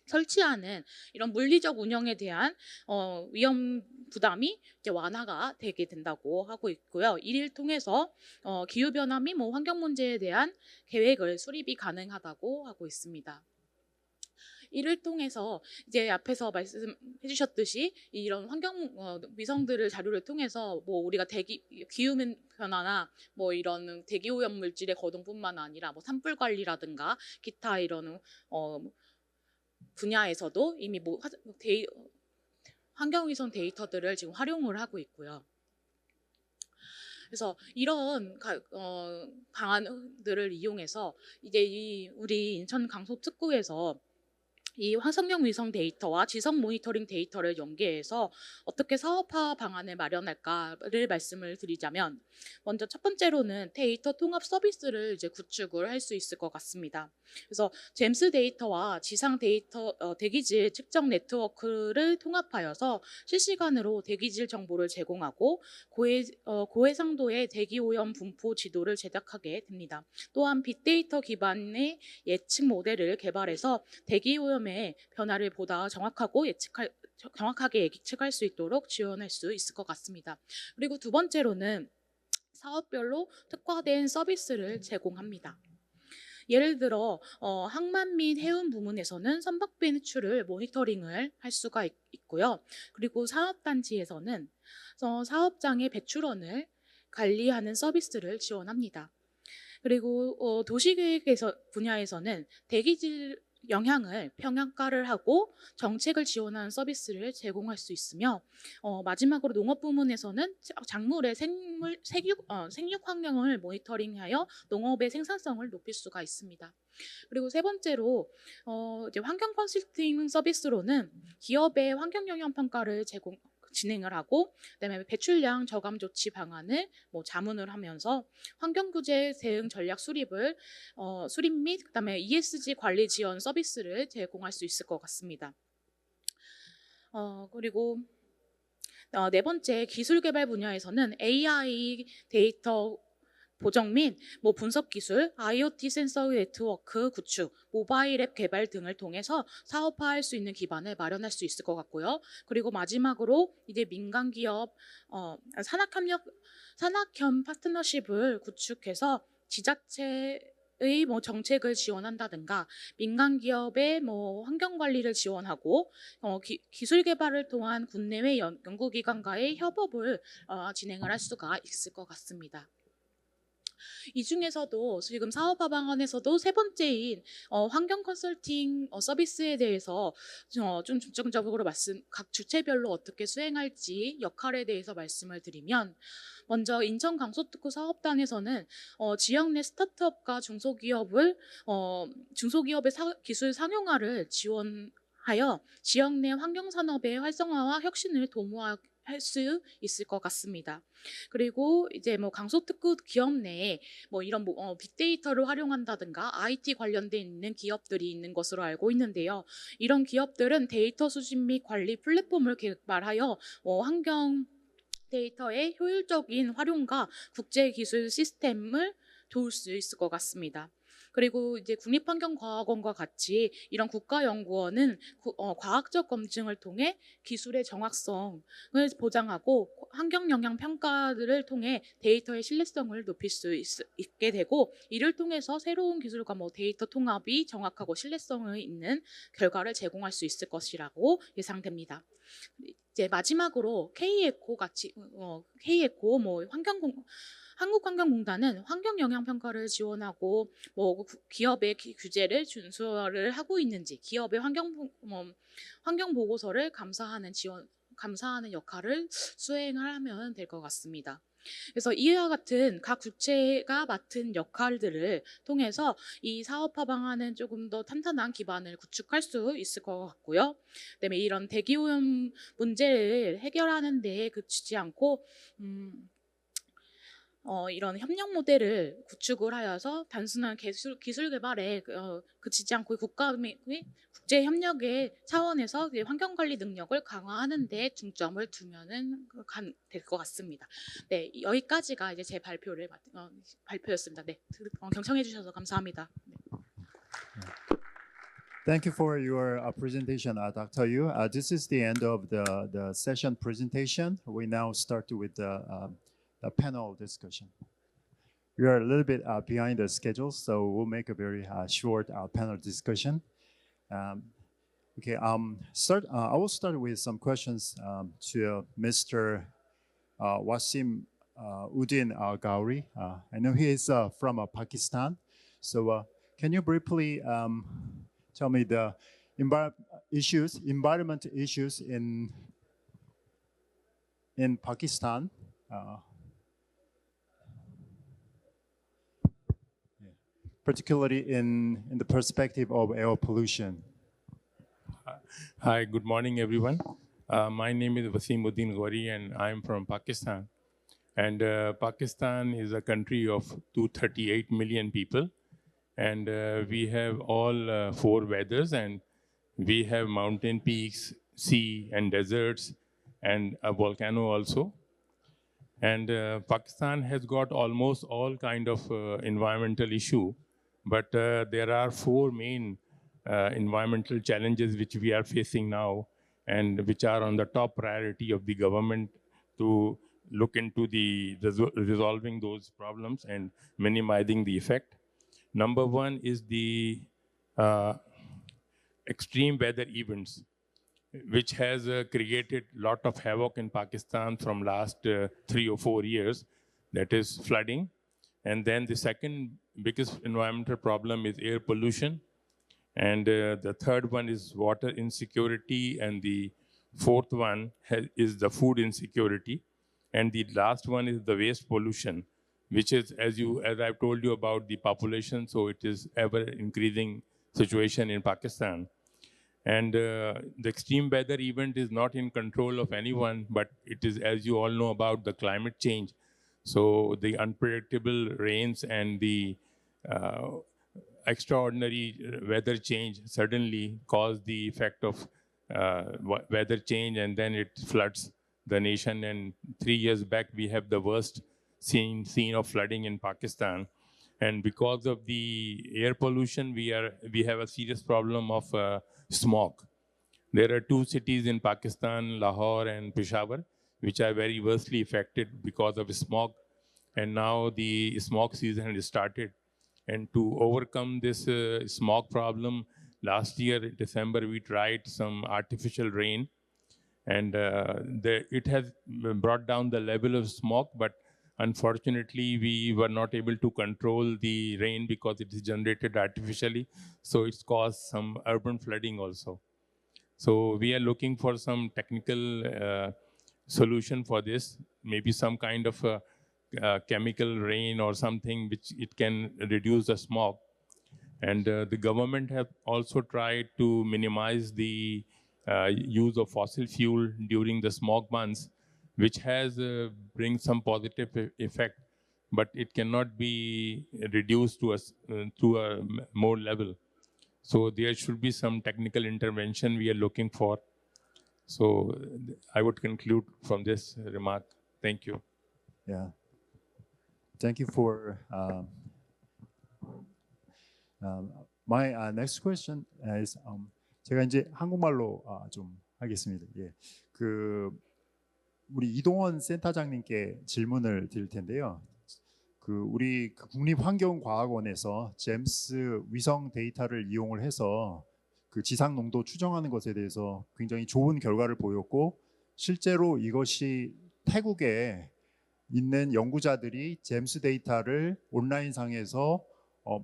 설치하는 이런 물리적 운영에 대한 위험 부담이 이제 완화가 되게 된다고 하고 있고요. 이를 통해서 기후 변화 및 환경 문제에 대한 계획을 수립이 가능하다고 하고 있습니다. 이를 통해서 이제 앞에서 말씀해 주셨듯이 이런 환경 위성들을 자료를 통해서 우리가 기후 변화나 이런 대기 오염 물질의 거동뿐만 아니라 산불 관리라든가 기타 이런 분야에서도 이미 환경 위성 데이터들을 지금 활용을 하고 있고요. 그래서 이런 방안들을 이용해서 이제 우리 인천 강서특구에서 이 화성형 위성 데이터와 지성 모니터링 데이터를 연계해서 어떻게 사업화 방안을 마련할까를 말씀을 드리자면 먼저 첫 번째로는 데이터 통합 서비스를 이제 구축을 할 수 있을 것 같습니다. 그래서 잼스 데이터와 지상 데이터 대기질 측정 네트워크를 통합하여서 실시간으로 대기질 정보를 제공하고 고해상도의 대기 오염 분포 지도를 제작하게 됩니다. 또한 빅데이터 기반의 예측 모델을 개발해서 대기 오염의 변화를 보다 정확하게 예측할 수 있도록 지원할 수 있을 것 같습니다. 그리고 두 번째로는 사업별로 특화된 서비스를 제공합니다. 예를 들어 항만 및 해운 부문에서는 선박 배출을 모니터링을 할 수가 있고요. 그리고 산업단지에서는 사업장의 배출원을 관리하는 서비스를 지원합니다. 그리고 도시계획 분야에서는 대기질 영향을 평가를 하고 정책을 지원하는 서비스를 제공할 수 있으며 마지막으로 농업 부문에서는 작물의 생육 환경을 모니터링하여 농업의 생산성을 높일 수가 있습니다. 그리고 세 번째로 이제 환경 컨설팅 서비스로는 기업의 환경 영향 평가를 진행을 하고, 그다음에 배출량 저감 조치 방안을 자문을 하면서 환경 규제 대응 전략 수립 및 그다음에 ESG 관리 지원 서비스를 제공할 수 있을 것 같습니다. 그리고 네 번째 기술 개발 분야에서는 AI 데이터 보정 및 분석 기술, IoT 센서 네트워크 구축, 모바일 앱 개발 등을 통해서 사업화할 수 있는 기반을 마련할 수 있을 것 같고요. 그리고 마지막으로 이제 민간 기업 산학협 파트너십을 구축해서 지자체의 정책을 지원한다든가 민간 기업의 환경 관리를 지원하고 기술 개발을 통한 국내외 연구기관과의 협업을 진행을 할 수가 있을 것 같습니다. 이 중에서도 지금 사업화 방안에서도 세 번째인 환경 컨설팅 서비스에 대해서 좀 중점적으로 각 주체별로 어떻게 수행할지 역할에 대해서 말씀을 드리면, 먼저 인천 강서특구 사업단에서는 지역 내 스타트업과 중소기업의 기술 상용화를 지원하여 지역 내 환경산업의 활성화와 혁신을 도모할 수 있을 것 같습니다. 그리고 이제 강서특구 기업 내에 이런 빅데이터를 활용한다든가 IT 관련돼 있는 기업들이 있는 것으로 알고 있는데요. 이런 기업들은 데이터 수집 및 관리 플랫폼을 개발하여 환경 데이터의 효율적인 활용과 국제 기술 시스템을 도울 수 있을 것 같습니다. 그리고 이제 국립환경과학원과 같이 이런 국가연구원은 과학적 검증을 통해 기술의 정확성을 보장하고 환경 영향 평가를 통해 데이터의 신뢰성을 높일 수 있게 되고, 이를 통해서 새로운 기술과 데이터 통합이 정확하고 신뢰성을 있는 결과를 제공할 수 있을 것이라고 예상됩니다. 이제 마지막으로 K에코 한국환경공단은 환경영향평가를 지원하고 기업의 규제를 준수를 하고 있는지 기업의 환경보고서를 감사하는 역할을 수행을 하면 될 것 같습니다. 그래서 이와 같은 각 주체가 맡은 역할들을 통해서 이 사업화 방안은 조금 더 탄탄한 기반을 구축할 수 있을 것 같고요. 그다음에 이런 대기오염 문제를 해결하는 데 그치지 않고 이런 협력 모델을 구축을 하여서 단순한 기술 개발에 그치지 않고 국가 및 국제 협력의 차원에서 환경 관리 능력을 강화하는 데 중점을 두면은 될 것 같습니다. 네, 여기까지가 이제 제 발표였습니다. 네, 경청해 주셔서 감사합니다. 네. Thank you for your presentation, Dr. Yu. This is the end of the session presentation. We now start with the panel discussion. We are a little bit behind the schedule, so we'll make a very short panel discussion. I will start with some questions to Mr. Wasim Uddin Gauri. I know he is from Pakistan, so can you briefly tell me the environment issues in Pakistan? Particularly in the perspective of air pollution. Hi, good morning, everyone. My name is Wasimuddin Gauri, and I'm from Pakistan. And Pakistan is a country of 238 million people. And we have all four weathers, and we have mountain peaks, sea and deserts, and a volcano also. And Pakistan has got almost all kind of environmental issue, but there are four main environmental challenges which we are facing now, and which are on the top priority of the government to look into the resolving those problems and minimizing the effect. Number one is the extreme weather events, which has created a lot of havoc in Pakistan from last 3 or 4 years, that is flooding. And then the second biggest environmental problem is air pollution. And the third one is water insecurity. And the fourth one is the food insecurity. And the last one is the waste pollution, which is, as I've told you about the population, so it is ever increasing situation in Pakistan. And the extreme weather event is not in control of anyone, but it is, as you all know, about the climate change. So the unpredictable rains and the extraordinary weather change suddenly cause the effect of weather change, and then it floods the nation. And 3 years back, we have the worst scene of flooding in Pakistan. And because of the air pollution, we have a serious problem of smog. There are 2 cities in Pakistan, Lahore and Peshawar, which are very worstly affected because of smog. And now the smog season has started. And to overcome this smog problem, last year, December, we tried some artificial rain. And it has brought down the level of smog, but unfortunately, we were not able to control the rain because it is generated artificially. So it's caused some urban flooding also. So we are looking for some technical solution for this, maybe some kind of chemical rain or something which it can reduce the smog. And the government have also tried to minimize the use of fossil fuel during the smog months, which has bring some positive effect, but it cannot be reduced to a more level. So there should be some technical intervention we are looking for. So I would conclude from this remark. Thank you. Yeah. Thank you for my next question is 제가 이제 한국말로 좀 하겠습니다. 예. 우리 이동원 센터장님께 질문을 드릴 텐데요. 우리 국립환경과학원에서 제임스 위성 데이터를 이용을 해서 지상 농도 추정하는 것에 대해서 굉장히 좋은 결과를 보였고, 실제로 이것이 태국에 있는 연구자들이 제임스 데이터를 온라인상에서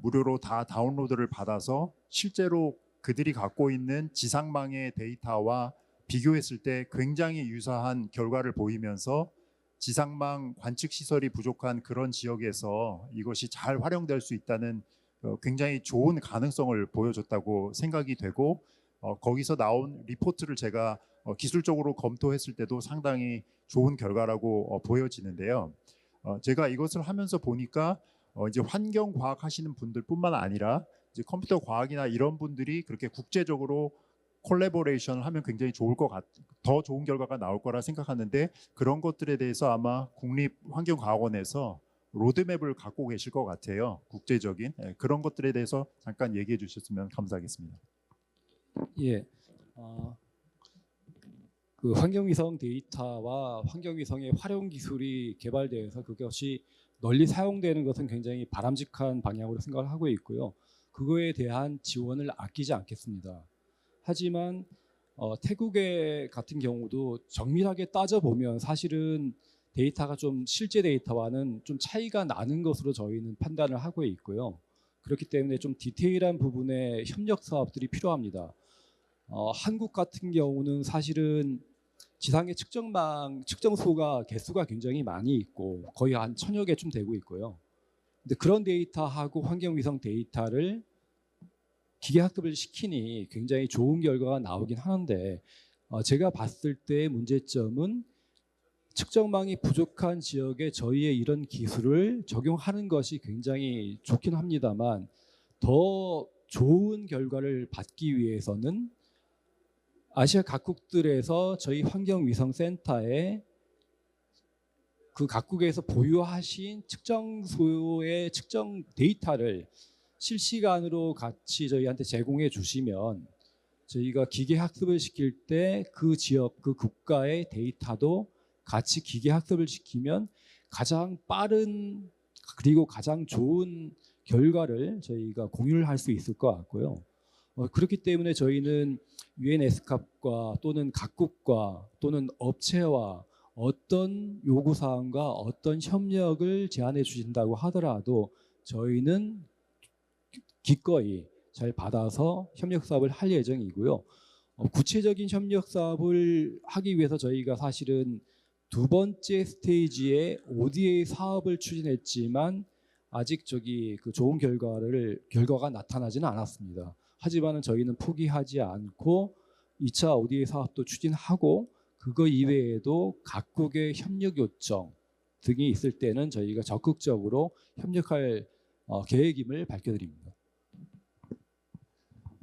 무료로 다 다운로드를 받아서 실제로 그들이 갖고 있는 지상망의 데이터와 비교했을 때 굉장히 유사한 결과를 보이면서 지상망 관측 시설이 부족한 그런 지역에서 이것이 잘 활용될 수 있다는 굉장히 좋은 가능성을 보여줬다고 생각이 되고, 거기서 나온 리포트를 제가 기술적으로 검토했을 때도 상당히 좋은 결과라고 보여지는데요. 제가 이것을 하면서 보니까 이제 환경과학 하시는 분들뿐만 아니라 이제 컴퓨터 과학이나 이런 분들이 그렇게 국제적으로 콜래보레이션을 하면 굉장히 더 좋은 결과가 나올 거라 생각하는데, 그런 것들에 대해서 아마 국립환경과학원에서 로드맵을 갖고 계실 것 같아요. 국제적인 그런 것들에 대해서 잠깐 얘기해 주셨으면 감사하겠습니다. 예, 그 환경위성 데이터와 환경위성의 활용 기술이 개발되어서 그것이 널리 사용되는 것은 굉장히 바람직한 방향으로 생각을 하고 있고요. 그거에 대한 지원을 아끼지 않겠습니다. 하지만 태국의 같은 경우도 정밀하게 따져보면 사실은 데이터가 좀 실제 데이터와는 좀 차이가 나는 것으로 저희는 판단을 하고 있고요. 그렇기 때문에 좀 디테일한 부분의 협력 사업들이 필요합니다. 한국 같은 경우는 사실은 지상의 측정소가 개수가 굉장히 많이 있고 거의 한 1000여 개쯤 되고 있고요. 근데 그런 데이터하고 환경위성 데이터를 기계학습을 시키니 굉장히 좋은 결과가 나오긴 하는데, 제가 봤을 때 문제점은 측정망이 부족한 지역에 저희의 이런 기술을 적용하는 것이 굉장히 좋긴 합니다만, 더 좋은 결과를 받기 위해서는 아시아 각국들에서 저희 환경위성센터에 그 각국에서 보유하신 측정소의 측정 데이터를 실시간으로 같이 저희한테 제공해 주시면 저희가 기계학습을 시킬 때 그 지역, 그 국가의 데이터도 같이 기계학습을 시키면 가장 빠른 그리고 가장 좋은 결과를 저희가 공유를 할 수 있을 것 같고요. 그렇기 때문에 저희는 UNESCAP과 또는 각국과 또는 업체와 어떤 요구사항과 어떤 협력을 제안해 주신다고 하더라도 저희는 기꺼이 잘 받아서 협력 사업을 할 예정이고요. 구체적인 협력 사업을 하기 위해서 저희가 사실은 2번째 스테이지의 ODA 사업을 추진했지만 아직 그 좋은 결과가 나타나지는 않았습니다. 하지만은 저희는 포기하지 않고 2차 ODA 사업도 추진하고 그거 이외에도 각국의 협력 요청 등이 있을 때는 저희가 적극적으로 협력할 계획임을 밝혀드립니다.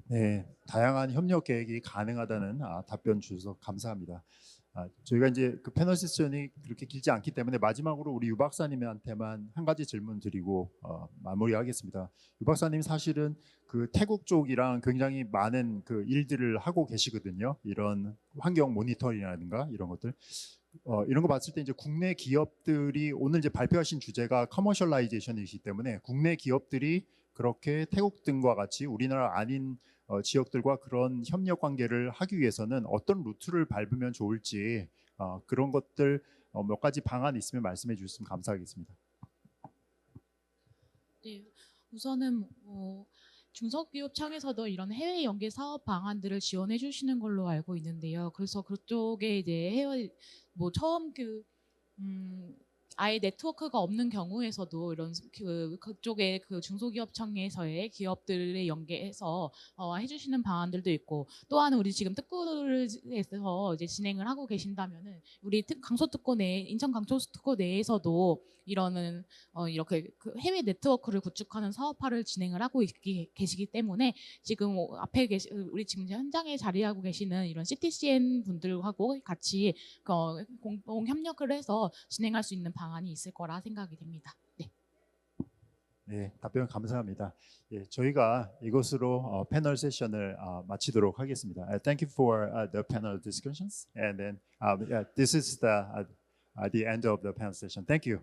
네, 다양한 협력 계획이 가능하다는 답변 주셔서 감사합니다. 저희가 이제 그 패널 세션이 그렇게 길지 않기 때문에 마지막으로 우리 유 박사님한테만 한 가지 질문 드리고 마무리하겠습니다. 유 박사님 사실은 그 태국 쪽이랑 굉장히 많은 그 일들을 하고 계시거든요. 이런 환경 모니터링이라든가 이런 것들. 이런 거 봤을 때 이제 국내 기업들이 오늘 이제 발표하신 주제가 커머셜라이제이션이기 때문에 국내 기업들이 그렇게 태국 등과 같이 우리나라 아닌 지역들과 그런 협력 관계를 하기 위해서는 어떤 루트를 밟으면 좋을지 그런 것들 몇 가지 방안 있으면 말씀해 주셨으면 감사하겠습니다. 네, 우선은 중소기업 창에서도 이런 해외 연계 사업 방안들을 지원해 주시는 걸로 알고 있는데요. 그래서 그쪽에 이제 해외 처음 아예 네트워크가 없는 경우에서도 이런 그쪽에 그 중소기업청에서의 기업들을 연계해서 해주시는 방안들도 있고, 또한 우리 지금 특구에서 이제 진행을 하고 계신다면은 우리 강서특구 내 인천 강서특구 내에서도 이러는 이렇게 그 해외 네트워크를 구축하는 사업화를 진행을 하고 계시기 때문에 지금 앞에 우리 지금 현장에 자리하고 계시는 이런 CTCN 분들하고 같이 공동 협력을 해서 진행할 수 있는 방안이 있을 거라 생각이 됩니다. 네. 네, 답변 감사합니다. 예, 저희가 이것으로 패널 세션을 마치도록 하겠습니다. Thank you for the panel discussions, and then yeah, this is the end of the panel session. Thank you.